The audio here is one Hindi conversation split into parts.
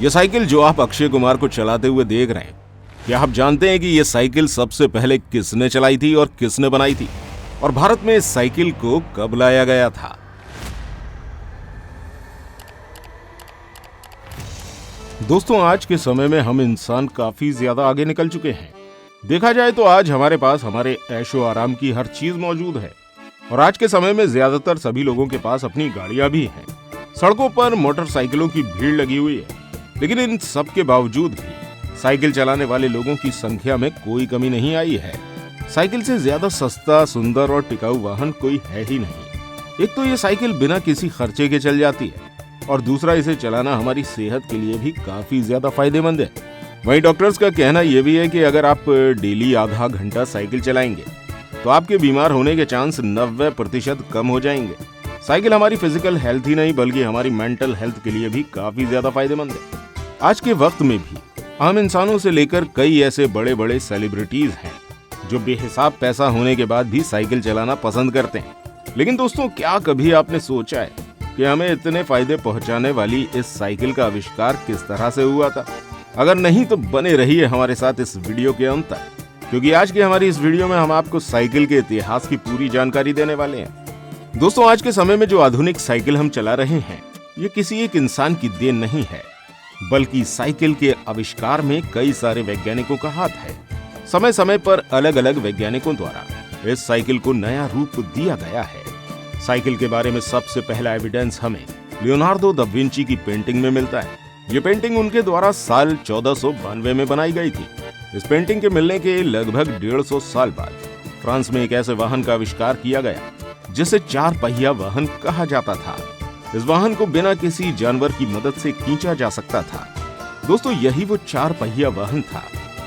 ये साइकिल जो आप अक्षय कुमार को चलाते हुए देख रहे हैं, क्या आप जानते हैं कि ये साइकिल सबसे पहले किसने चलाई थी और किसने बनाई थी, और भारत में इस साइकिल को कब लाया गया था? दोस्तों, आज के समय में हम इंसान काफी ज्यादा आगे निकल चुके हैं। देखा जाए तो आज हमारे पास हमारे ऐशो आराम की हर चीज मौजूद है, और आज के समय में ज्यादातर सभी लोगों के पास अपनी गाड़ियां भी हैं। सड़कों पर मोटरसाइकिलों की भीड़ लगी हुई है, लेकिन इन सब के बावजूद भी साइकिल चलाने वाले लोगों की संख्या में कोई कमी नहीं आई है। साइकिल से ज्यादा सस्ता, सुंदर और टिकाऊ वाहन कोई है ही नहीं। एक तो ये साइकिल बिना किसी खर्चे के चल जाती है, और दूसरा इसे चलाना हमारी सेहत के लिए भी काफी ज्यादा फायदेमंद है। वहीं डॉक्टर्स का कहना यह भी है कि अगर आप डेली आधा घंटा साइकिल चलाएंगे तो आपके बीमार होने के चांस 90% कम हो जाएंगे। साइकिल हमारी फिजिकल हेल्थ ही नहीं बल्कि हमारी मेंटल हेल्थ के लिए भी काफी ज्यादा फायदेमंद है। आज के वक्त में भी आम इंसानों से लेकर कई ऐसे बड़े बड़े सेलिब्रिटीज हैं जो बेहिसाब पैसा होने के बाद भी साइकिल चलाना पसंद करते हैं। लेकिन दोस्तों, क्या कभी आपने सोचा है कि हमें इतने फायदे पहुंचाने वाली इस साइकिल का आविष्कार किस तरह से हुआ था? अगर नहीं तो बने रहिए हमारे साथ इस वीडियो के अंत तक, क्योंकि आज की हमारी इस वीडियो में हम आपको साइकिल के इतिहास की पूरी जानकारी देने वाले हैं। दोस्तों, आज के समय में जो आधुनिक साइकिल हम चला रहे हैं, ये किसी एक इंसान की देन नहीं है, बल्कि साइकिल के आविष्कार में कई सारे वैज्ञानिकों का हाथ है। समय समय पर अलग अलग वैज्ञानिकों द्वारा इस साइकिल को नया रूप दिया गया है। साइकिल के बारे में सबसे पहला एविडेंस हमें लियोनार्डो दा विंची की पेंटिंग में मिलता है। ये पेंटिंग उनके द्वारा साल 1492 में बनाई गई थी। इस पेंटिंग के मिलने के लगभग 150 साल बाद फ्रांस में एक ऐसे वाहन का आविष्कार किया गया जिसे 4 पहिया वाहन कहा जाता था। इस वाहन को बिना किसी जानवर की मदद से खींचा जा सकता था। दोस्तों, यही वो 4 पहिया वाहन था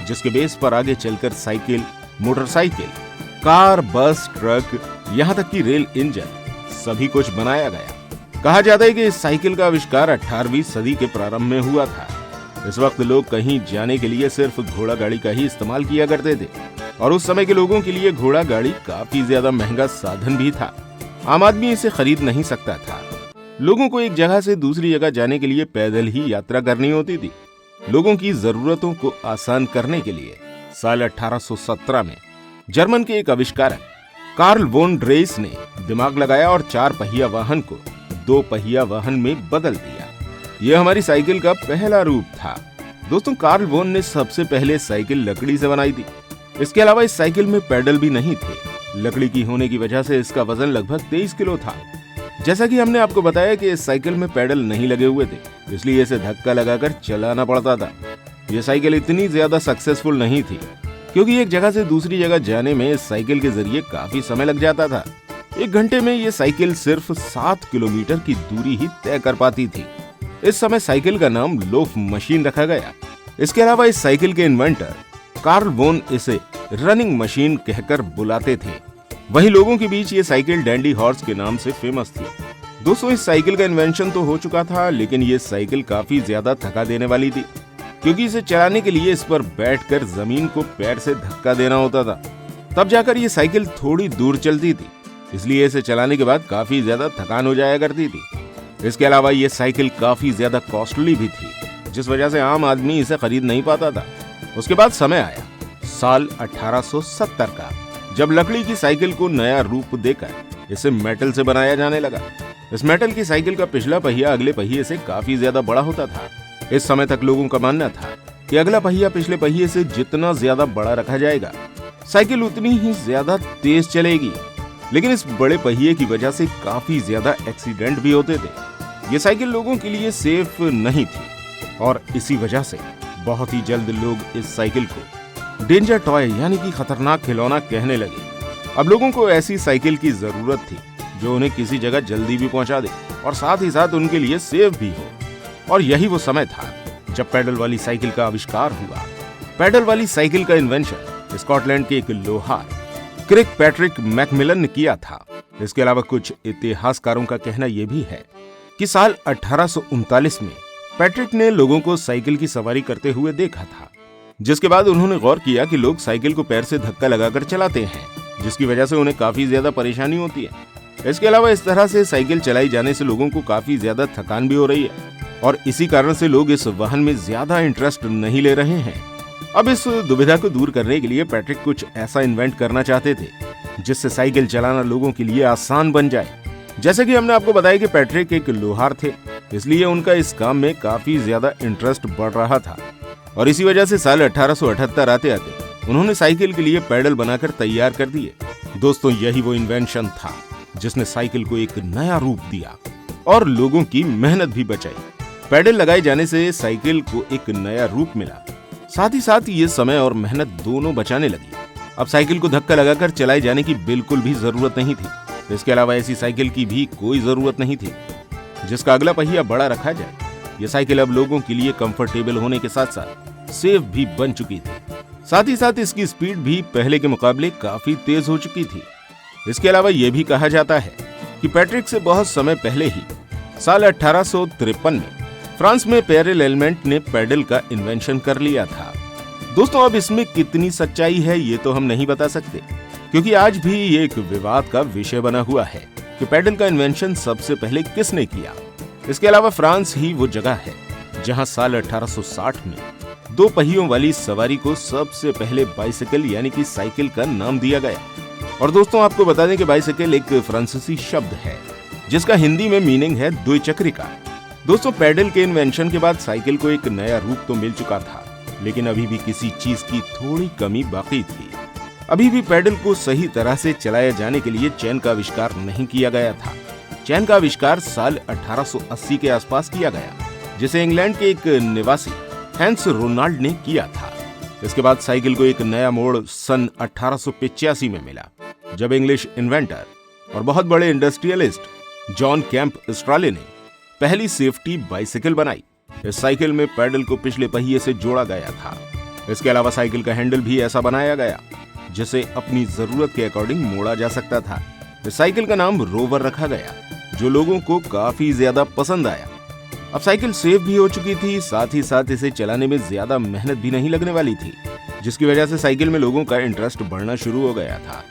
जिसके बेस पर आगे चलकर साइकिल, मोटरसाइकिल, कार, बस, ट्रक, यहाँ तक कि रेल इंजन सभी कुछ बनाया गया। कहा जाता है कि इस साइकिल का आविष्कार 18वीं सदी के प्रारंभ में हुआ था। इस वक्त लोग कहीं जाने के लिए सिर्फ घोड़ा गाड़ी का ही इस्तेमाल किया करते थे, और उस समय के लोगों के लिए घोड़ा गाड़ी काफी ज्यादा महंगा साधन भी था। आम आदमी इसे खरीद नहीं सकता था। लोगों को एक जगह से दूसरी जगह जाने के लिए पैदल ही यात्रा करनी होती थी। लोगों की जरूरतों को आसान करने के लिए साल 1817 में जर्मन के एक आविष्कारक कार्ल वोन ड्रेस ने दिमाग लगाया और 4 पहिया वाहन को 2 पहिया वाहन में बदल दिया। यह हमारी साइकिल का पहला रूप था। दोस्तों, कार्ल वोन ने सबसे पहले साइकिल लकड़ी से बनाई थी। इसके अलावा इस साइकिल में पैडल भी नहीं थे। लकड़ी की होने की वजह से इसका वजन लगभग 23 किलो था। जैसा कि हमने आपको बताया कि इस साइकिल में पैडल नहीं लगे हुए थे, इसलिए इसे धक्का लगाकर चलाना पड़ता था। यह साइकिल इतनी ज्यादा सक्सेसफुल नहीं थी क्योंकि एक जगह से दूसरी जगह जाने में इस साइकिल के जरिए काफी समय लग जाता था। 1 घंटे में यह साइकिल सिर्फ 7 किलोमीटर की दूरी ही तय कर पाती थी। इस समय साइकिल का नाम लोफ मशीन रखा गया। इसके अलावा इस साइकिल के इन्वेंटर कार्ल वोन इसे रनिंग मशीन कहकर बुलाते थे। वहीं लोगों के बीच ये साइकिल डैंडी हॉर्स के नाम से फेमस थी। दोस्तों, इस साइकिल का इन्वेंशन तो हो चुका था, लेकिन ये साइकिल काफी ज्यादा थका देने वाली थी, क्योंकि इसे चलाने के लिए इस पर बैठकर जमीन को पैर से धक्का देना होता था। तब जाकर ये साइकिल थोड़ी दूर चलती थी, इसलिए इसे चलाने के बाद काफी ज्यादा थकान हो जाया करती थी। इसके अलावा ये साइकिल काफी ज्यादा कॉस्टली भी थी, जिस वजह से आम आदमी इसे खरीद नहीं पाता था। उसके बाद समय आया साल 1870 का, जब लकड़ी की साइकिल को नया रूप देकर इसे मेटल से बनाया जाने लगा। इस मेटल की साइकिल का पिछला पहिया अगले पहिए से काफी ज्यादा बड़ा होता था। इस समय तक लोगों का मानना था कि अगला पहिया पिछले पहिए से जितना ज्यादा बड़ा रखा जाएगा, साइकिल उतनी ही ज्यादा तेज चलेगी। लेकिन इस बड़े पहिए की वजह से काफी ज्यादा एक्सीडेंट भी होते थे। ये साइकिल लोगों के लिए सेफ नहीं थी, और इसी वजह से बहुत ही जल्द लोग इस साइकिल को डेंजर टॉय यानी कि खतरनाक खिलौना कहने लगे। अब लोगों को ऐसी साइकिल की जरूरत थी जो उन्हें किसी जगह जल्दी भी पहुंचा दे और साथ ही साथ उनके लिए सेफ भी हो। और यही वो समय था जब पैडल वाली साइकिल का आविष्कार हुआ। पैडल वाली साइकिल का इन्वेंशन स्कॉटलैंड के एक लोहार क्रिक पैट्रिक मैकमिलन ने किया था। इसके अलावा कुछ इतिहासकारों का कहना यह भी है कि साल 1839 में पैट्रिक ने लोगों को साइकिल की सवारी करते हुए देखा था, जिसके बाद उन्होंने गौर किया कि लोग साइकिल को पैर से धक्का लगाकर चलाते हैं, जिसकी वजह से उन्हें काफी ज्यादा परेशानी होती है। इसके अलावा इस तरह से साइकिल चलाई जाने से लोगों को काफी ज्यादा थकान भी हो रही है। और इसी कारण से लोग इस वाहन में ज्यादा इंटरेस्ट नहीं ले रहे हैं। अब इस दुविधा को दूर करने के लिए पैट्रिक कुछ ऐसा इन्वेंट करना चाहते थे जिससे साइकिल चलाना लोगों के लिए आसान बन जाए। जैसे कि हमने आपको बताया कि पैट्रिक एक लोहार थे, इसलिए उनका इस काम में काफी ज्यादा इंटरेस्ट बढ़ रहा था और इसी वजह से साल 1878 आते आते उन्होंने साइकिल के लिए पैडल बनाकर तैयार कर दिए। दोस्तों, यही वो इन्वेंशन था जिसने साइकिल को एक नया रूप दिया और लोगों की मेहनत भी बचाई। पैडल लगाए जाने से साइकिल को एक नया रूप मिला, साथ ही साथ ये समय और मेहनत दोनों बचाने लगी। अब साइकिल को धक्का लगाकर चलाए जाने की बिल्कुल भी जरूरत नहीं थी। इसके अलावा ऐसी साइकिल की भी कोई जरूरत नहीं थी जिसका अगला पहिया बड़ा रखा जाए। ये साइकिल अब लोगों के लिए कंफर्टेबल होने के साथ साथ सेफ भी बन चुकी थी। साथ ही साथ इसकी स्पीड भी पहले के मुकाबले काफी तेज हो चुकी थी। इसके अलावा यह भी कहा जाता है कि पैट्रिक से बहुत समय पहले ही साल 1853 में फ्रांस में पेरेल एलिमेंट ने पैडल का इन्वेंशन कर लिया था। दोस्तों, अब इसमें कितनी सच्चाई है ये तो हम नहीं बता सकते, क्योंकि आज भी ये एक विवाद का विषय बना हुआ है कि पैडल का इन्वेंशन सबसे पहले किसने किया। इसके अलावा फ्रांस ही वो जगह है जहां साल 1860 में 2 पहियों वाली सवारी को सबसे पहले बाइसिकल यानी कि साइकिल का नाम दिया गया। और दोस्तों, आपको बता दें कि बाइसिकल एक फ्रांसीसी शब्द है जिसका हिंदी में मीनिंग है द्विचक्रिका। दोस्तों, पैडल के इन्वेंशन के बाद साइकिल को एक नया रूप तो मिल चुका था, लेकिन अभी भी किसी चीज की थोड़ी कमी बाकी थी। अभी भी पैडल को सही तरह से चलाया जाने के लिए चैन का आविष्कार नहीं किया गया था। चैन का आविष्कार साल 1880 के आसपास किया गया, जिसे इंग्लैंड के एक निवासी हैंस रोनाल्ड ने किया था। इसके बाद साइकिल को एक नया मोड़ सन 1885 में मिला, जब इंग्लिश इन्वेंटर और बहुत बड़े इंडस्ट्रियलिस्ट जॉन कैंप स्ट्राले ने पहली सेफ्टी बाइसिकल बनाई। इस साइकिल में पैडल को पिछले पहिए से जोड़ा गया था। इसके अलावा साइकिल का हैंडल भी ऐसा बनाया गया जिसे अपनी जरूरत के अकॉर्डिंग मोड़ा जा सकता था। इस साइकिल का नाम रोवर रखा गया, जो लोगों को काफी ज्यादा पसंद आया। अब साइकिल सेफ भी हो चुकी थी, साथ ही साथ इसे चलाने में ज्यादा मेहनत भी नहीं लगने वाली थी, जिसकी वजह से साइकिल में लोगों का इंटरेस्ट बढ़ना शुरू हो गया था।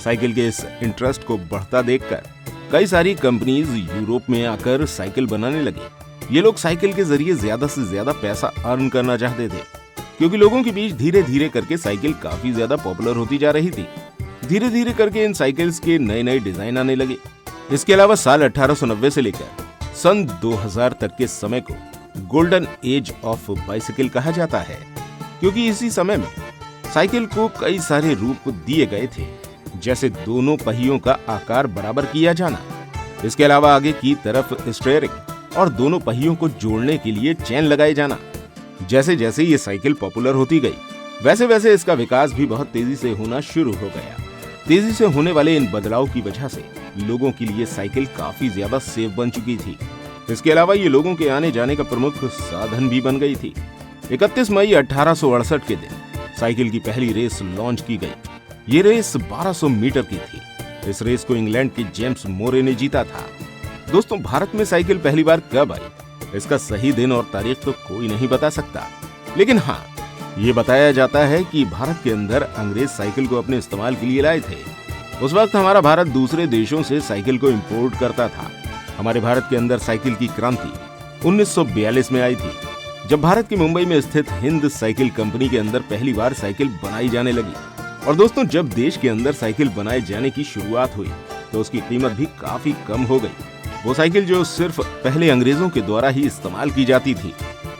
साइकिल के इस इंटरेस्ट को बढ़ता देखकर कई सारी कंपनीज यूरोप में आकर साइकिल बनाने लगी। ये लोग साइकिल के जरिए ज्यादा से ज्यादा पैसा अर्न करना चाहते थे, क्योंकि लोगों के बीच धीरे धीरे करके साइकिल काफी ज्यादा पॉपुलर होती जा रही थी। धीरे धीरे करके इन साइकिल्स के नए नए डिजाइन आने लगे। इसके अलावा साल 1890 से लेकर सन 2000 तक के समय को गोल्डन एज ऑफ बाइसिकल कहा जाता है, क्योंकि इसी समय में साइकिल को कई सारे रूप दिए गए थे, जैसे दोनों पहियों का आकार बराबर किया जाना, इसके अलावा आगे की तरफ स्टीयरिंग और दोनों पहियों को जोड़ने के लिए चेन लगाए जाना। जैसे जैसे ये साइकिल पॉपुलर होती गई, वैसे वैसे इसका विकास भी बहुत तेजी से होना शुरू हो गया। तेजी से होने वाले इन बदलाव की वजह से लोगों के लिए साइकिल काफी ज्यादा सेफ बन चुकी थी। इसके अलावा ये लोगों के आने जाने का प्रमुख साधन भी बन गई थी। 31 मई 1868 के दिन साइकिल की पहली रेस लॉन्च की गई। ये रेस 1200 मीटर की थी। इस रेस को इंग्लैंड के जेम्स मोरे ने जीता था। दोस्तों, भारत में साइकिल पहली बार कब आई, इसका सही दिन और तारीख तो कोई नहीं बता सकता, लेकिन हाँ, ये बताया जाता है कि भारत के अंदर अंग्रेज साइकिल को अपने इस्तेमाल के लिए लाए थे। उस वक्त हमारा भारत दूसरे देशों से साइकिल को इंपोर्ट करता था। हमारे भारत के अंदर साइकिल की क्रांति 1942 में आई थी, जब भारत के मुंबई में स्थित हिंद साइकिल कंपनी के अंदर पहली बार साइकिल बनाई जाने लगी। और दोस्तों, जब देश के अंदर साइकिल बनाए जाने की शुरुआत हुई तो उसकी कीमत भी काफी कम हो गई। वो साइकिल जो सिर्फ पहले अंग्रेजों के द्वारा ही इस्तेमाल की जाती थी,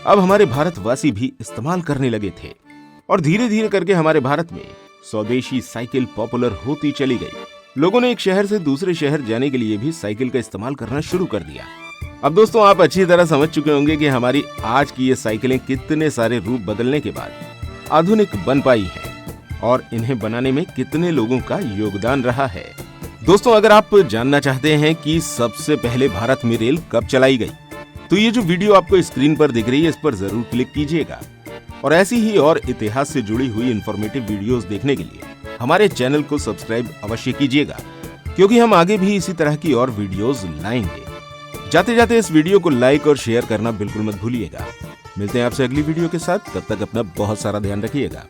अब हमारे भारतवासी भी इस्तेमाल करने लगे थे। और धीरे धीरे करके हमारे भारत में स्वदेशी साइकिल पॉपुलर होती चली गई। लोगों ने एक शहर से दूसरे शहर जाने के लिए भी साइकिल का इस्तेमाल करना शुरू कर दिया। अब दोस्तों, आप अच्छी तरह समझ चुके होंगे कि हमारी आज की ये साइकिलें कितने सारे रूप बदलने के बाद आधुनिक बन पाई हैं और इन्हें बनाने में कितने लोगों का योगदान रहा है। दोस्तों, अगर आप जानना चाहते हैं कि सबसे पहले भारत में रेल कब चलाई गई, तो ये जो वीडियो आपको स्क्रीन पर दिख रही है, इस पर जरूर क्लिक कीजिएगा। और ऐसी ही और इतिहास से जुड़ी हुई इंफॉर्मेटिव वीडियोस देखने के लिए हमारे चैनल को सब्सक्राइब अवश्य कीजिएगा, क्योंकि हम आगे भी इसी तरह की और वीडियोस लाएंगे। जाते जाते इस वीडियो को लाइक और शेयर करना बिल्कुल मत भूलिएगा। मिलते हैं आपसे अगली वीडियो के साथ, तब तक अपना बहुत सारा ध्यान रखिएगा।